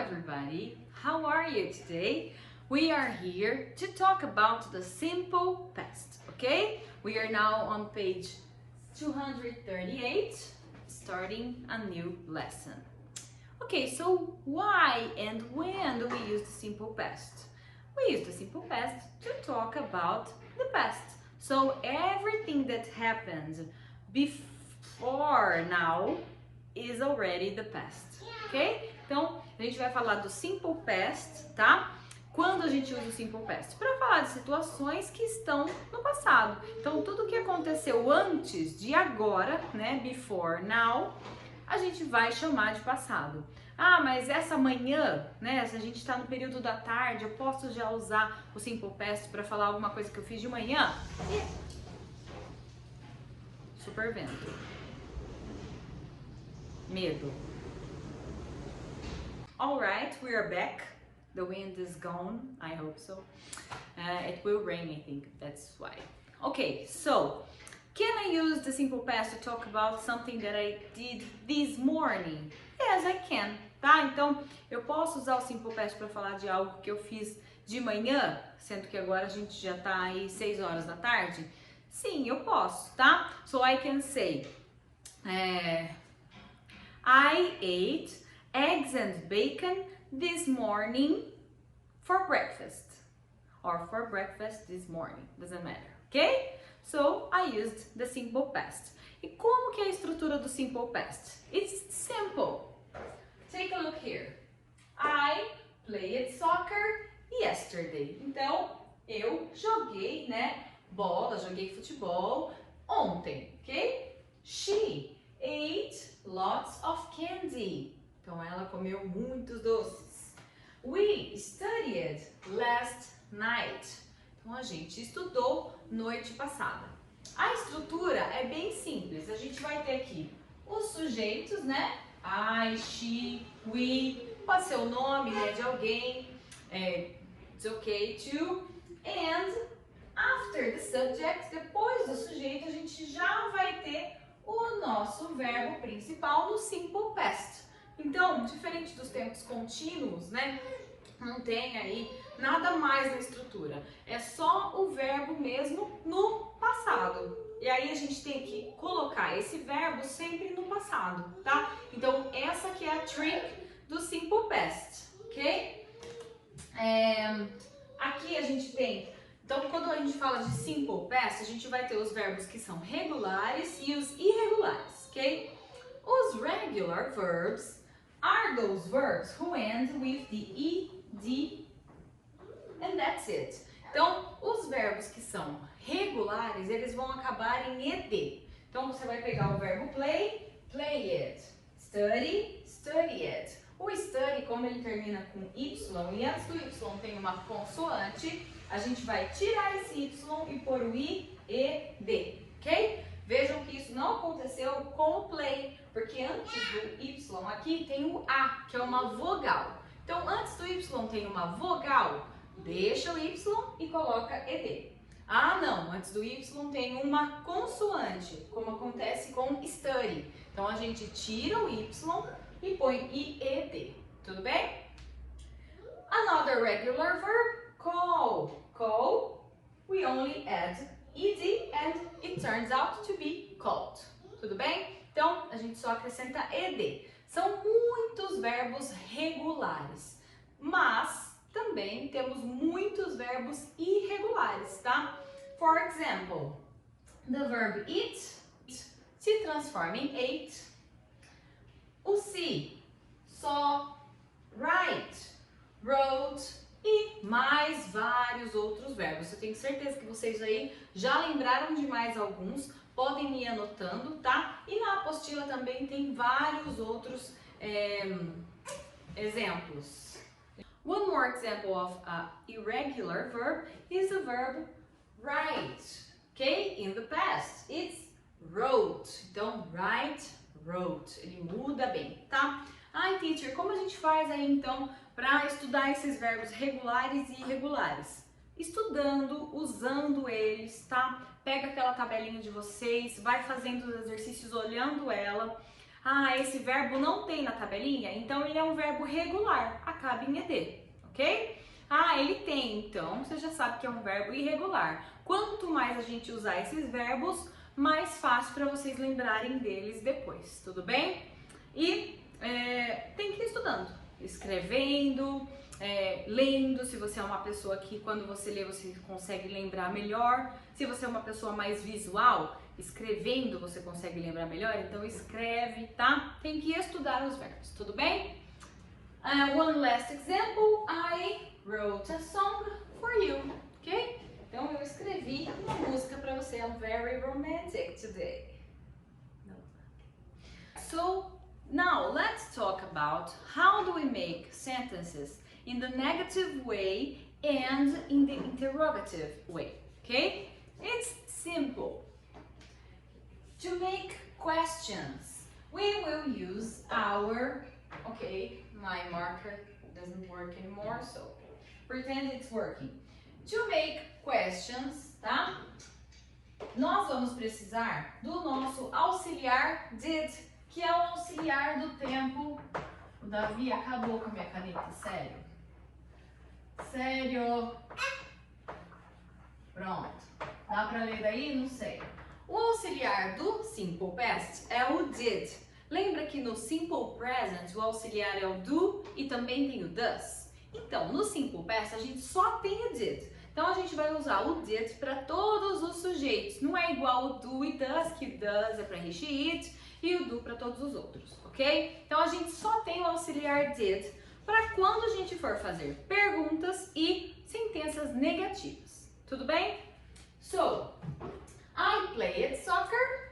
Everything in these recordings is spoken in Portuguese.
everybody, how are you today? We are here to talk about the simple past, okay? We are now on page 238, starting a new lesson. Okay, so why and when do we use the simple past? We use the simple past to talk about the past. So everything that happened before now is already the past, ok? Então, a gente vai falar do simple past, tá? Quando a gente usa o simple past? Para falar de situações que estão no passado. Então, tudo que aconteceu antes de agora, né, before now, a gente vai chamar de passado. Ah, mas essa manhã, né, se a gente está no período da tarde, eu posso já usar o simple past para falar alguma coisa que eu fiz de manhã? Super vento. Medo. Alright, we are back. The wind is gone, I hope so. It will rain, I think, that's why. Okay, so, can I use the simple past to talk about something that I did this morning? Yes, I can, tá? Então, eu posso usar o simple past para falar de algo que eu fiz de manhã, sendo que agora a gente já tá aí 6 horas da tarde? Sim, eu posso, tá? So, I can say, I ate eggs and bacon this morning for breakfast. Or for breakfast this morning, doesn't matter, okay? So, I used the simple past. E como que é a estrutura do simple past? It's simple. Take a look here. I played soccer yesterday. Então, eu joguei, né, bola, joguei futebol ontem, ok? She ate lots of candy. Então, ela comeu muitos doces. We studied last night. Então, a gente estudou noite passada. A estrutura é bem simples. A gente vai ter aqui os sujeitos, né? I, she, we. Pode ser o nome, né, de alguém. It's okay to. And after the subject, depois do sujeito, a gente já vai ter o nosso verbo principal no simple past. Então, diferente dos tempos contínuos, né? Não tem aí nada mais na estrutura. É só o verbo mesmo no passado. E aí a gente tem que colocar esse verbo sempre no passado, tá? Então, essa que é a trick do simple past, ok? Aqui a gente tem... Então, quando a gente fala de simple past, a gente vai ter os verbos que são regulares e os irregulares, ok? Os regular verbs are those verbs who end with the ed and that's it. Então, os verbos que são regulares, eles vão acabar em ed. Então, você vai pegar o verbo play, play it. Study, study it. O study, como ele termina com y e antes do y tem uma consoante, a gente vai tirar esse y e pôr o i, e, d, ok? Vejam que isso não aconteceu com o play, porque antes do y aqui tem o a, que é uma vogal. Então, antes do y tem uma vogal, deixa o y e coloca ed. Ah, não, antes do y tem uma consoante, como acontece com study. Então, a gente tira o y e põe ied, tudo bem? Another regular verb, call. Call, we only add ed and it turns out to be called. Tudo bem? Então, a gente só acrescenta ed. São muitos verbos regulares, mas também temos muitos verbos irregulares, tá? For example, the verb eat se transforma em ate. O see, saw, write, wrote e mais vários outros verbos. Eu tenho certeza que vocês aí já lembraram de mais alguns, podem ir anotando, tá? E na apostila também tem vários outros exemplos. One more example of an irregular verb is the verb write, okay? In the past, it's wrote. Então, write, wrote. Ele muda bem, tá? Ai, teacher, como a gente faz aí então para estudar esses verbos regulares e irregulares? Estudando, usando eles, tá? Pega aquela tabelinha de vocês, vai fazendo os exercícios olhando ela. Ah, esse verbo não tem na tabelinha, então ele é um verbo regular, acaba em ed, ok? Ah, ele tem, então você já sabe que é um verbo irregular. Quanto mais a gente usar esses verbos, mais fácil para vocês lembrarem deles depois, tudo bem? E tem que ir estudando, escrevendo, lendo, se você é uma pessoa que quando você lê você consegue lembrar melhor. Se você é uma pessoa mais visual, escrevendo você consegue lembrar melhor, então escreve, tá? Tem que estudar os verbos, tudo bem? One last example, I wrote a song for you, ok? Então eu escrevi uma música para você. I'm very romantic today. So now let's talk about how do we make sentences in the negative way and in the interrogative way, okay? It's simple. To make questions, we will use our, okay, my marker doesn't work anymore, so pretend it's working. To make questions, tá? Nós vamos precisar do nosso auxiliar did, que é o auxiliar do tempo. O Davi acabou com a minha caneta, sério. Sério. Pronto. Dá pra ler daí? Não sei. O auxiliar do simple past é o did. Lembra que no simple present o auxiliar é o do e também tem o does? Então, no simple past a gente só tem o did. Então a gente vai usar o did para todos os sujeitos. Não é igual o do e does, que does é para he, she, it e o do para todos os outros, ok? Então a gente só tem o auxiliar did para quando a gente for fazer perguntas e sentenças negativas. Tudo bem? So, I played soccer.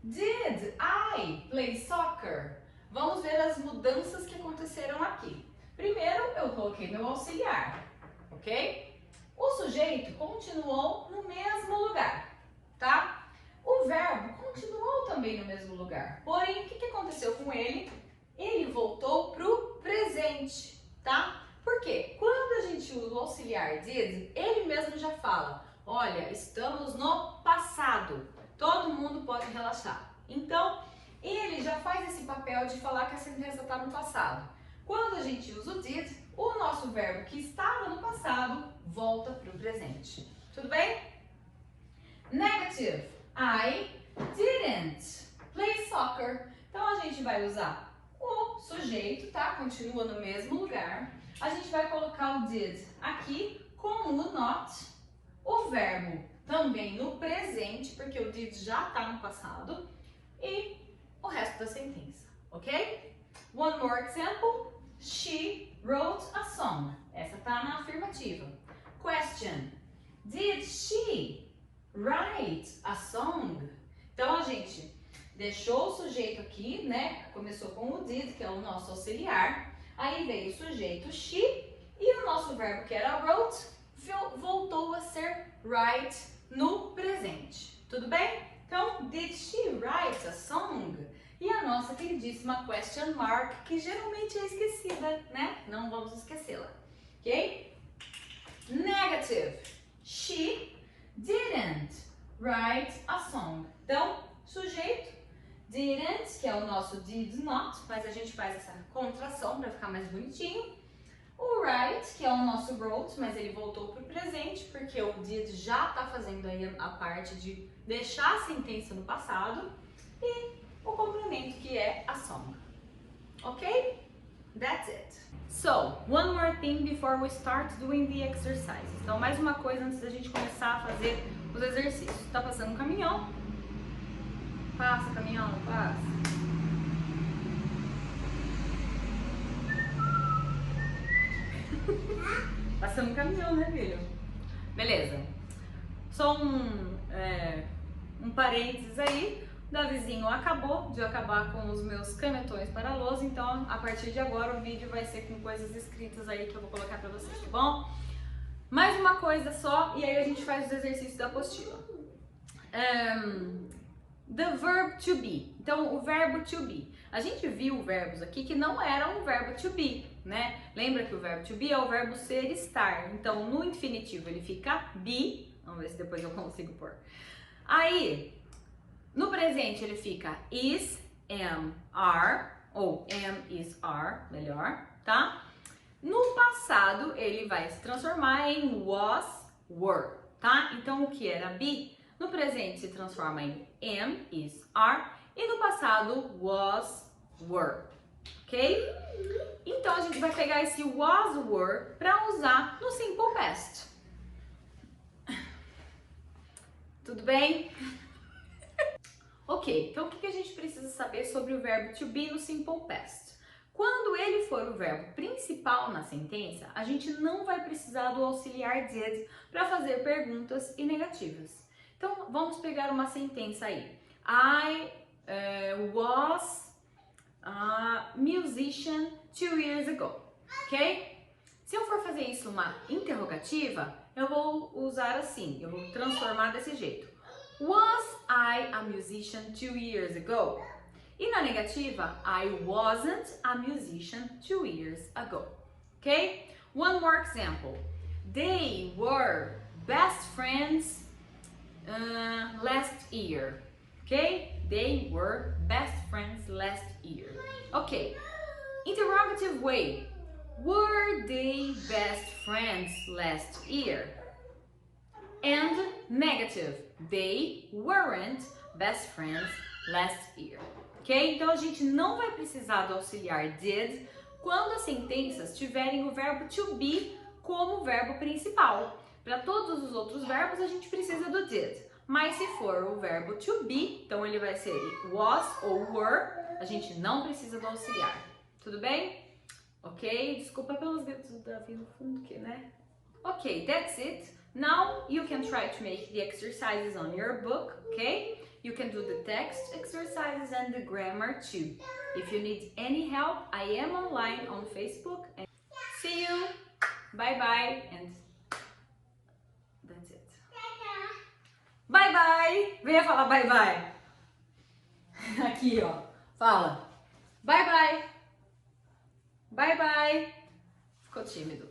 Did I play soccer? Vamos ver as mudanças que aconteceram aqui. Primeiro, eu coloquei meu auxiliar, ok? O sujeito continuou no mesmo lugar, tá? O verbo continuou também no mesmo lugar. Porém, o que aconteceu com ele? Ele voltou pro presente, tá? Por quê? Quando a gente usa o auxiliar did, ele mesmo já fala: olha, estamos no passado. Todo mundo pode relaxar. Então, ele já faz esse papel de falar que a sentença está no passado. Quando a gente usa o did, o nosso verbo que estava no passado volta para o presente. Tudo bem? Negative. I didn't play soccer. Então, a gente vai usar o sujeito, tá? Continua no mesmo lugar. A gente vai colocar o did aqui com o not. O verbo também no presente, porque o did já está no passado. E o resto da sentença, ok? One more example. She wrote a song. Essa tá na afirmativa. Question. Did she write a song? Então a gente deixou o sujeito aqui, né? Começou com o did, que é o nosso auxiliar. Aí veio o sujeito she e o nosso verbo que era wrote voltou a ser write no presente. Tudo bem? Então, did she write a song? E a nossa queridíssima question mark, que geralmente é esquecida, né? Não vamos esquecê-la, ok? Negative. She didn't write a song. Então, sujeito, didn't, que é o nosso did not, mas a gente faz essa contração para ficar mais bonitinho. O write, que é o nosso wrote, mas ele voltou para o presente, porque o did já está fazendo aí a parte de deixar a sentença no passado. E o complemento, que é a song. Ok? That's it. So, one more thing before we start doing the exercises. Então, mais uma coisa antes da gente começar a fazer os exercícios. Tá passando um caminhão. Passa, caminhão, passa. Passando um caminhão, né, filho? Beleza. Só um parênteses aí. O Davizinho acabou de acabar com os meus canetões para a lousa, então a partir de agora o vídeo vai ser com coisas escritas aí que eu vou colocar pra vocês, tá bom? Mais uma coisa só e aí a gente faz os exercícios da apostila. The verb to be. Então, o verbo to be. A gente viu verbos aqui que não eram o verbo to be, né? Lembra que o verbo to be é o verbo ser, estar. Então, no infinitivo ele fica be. Vamos ver se depois eu consigo pôr. Aí, no presente ele fica is, am, are, ou am is are, melhor, tá? No passado, ele vai se transformar em was, were, tá? Então, o que era be, no presente se transforma em am, is, are, e no passado, was, were, ok? Então, a gente vai pegar esse was, were para usar no simple past. Tudo bem? Ok, então o que a gente precisa saber sobre o verbo to be no simple past? Quando ele for o verbo principal na sentença, a gente não vai precisar do auxiliar did para fazer perguntas e negativas. Então, vamos pegar uma sentença aí. I was a musician 2 years ago, ok? Se eu for fazer isso uma interrogativa, eu vou usar assim, eu vou transformar desse jeito. Was I a musician 2 years ago? E na negativa, I wasn't a musician 2 years ago. Okay? One more example. They were best friends last year. Okay? They were best friends last year. Okay. Interrogative way. Were they best friends last year? And negative. They weren't best friends last year. Ok? Então a gente não vai precisar do auxiliar did quando as sentenças tiverem o verbo to be como verbo principal. Para todos os outros verbos a gente precisa do did. Mas se for o verbo to be, então ele vai ser was ou were, a gente não precisa do auxiliar. Tudo bem? Ok? Desculpa pelos gritos do Davi no fundo aqui, né? Ok, that's it. Now you can try to make the exercises on your book, okay? You can do the text exercises and the grammar too. If you need any help, I am online on Facebook. And see you. Bye bye. And that's it. Bye bye. Venha falar bye bye. Aqui, ó. Fala. Bye bye. Bye bye. Ficou tímido.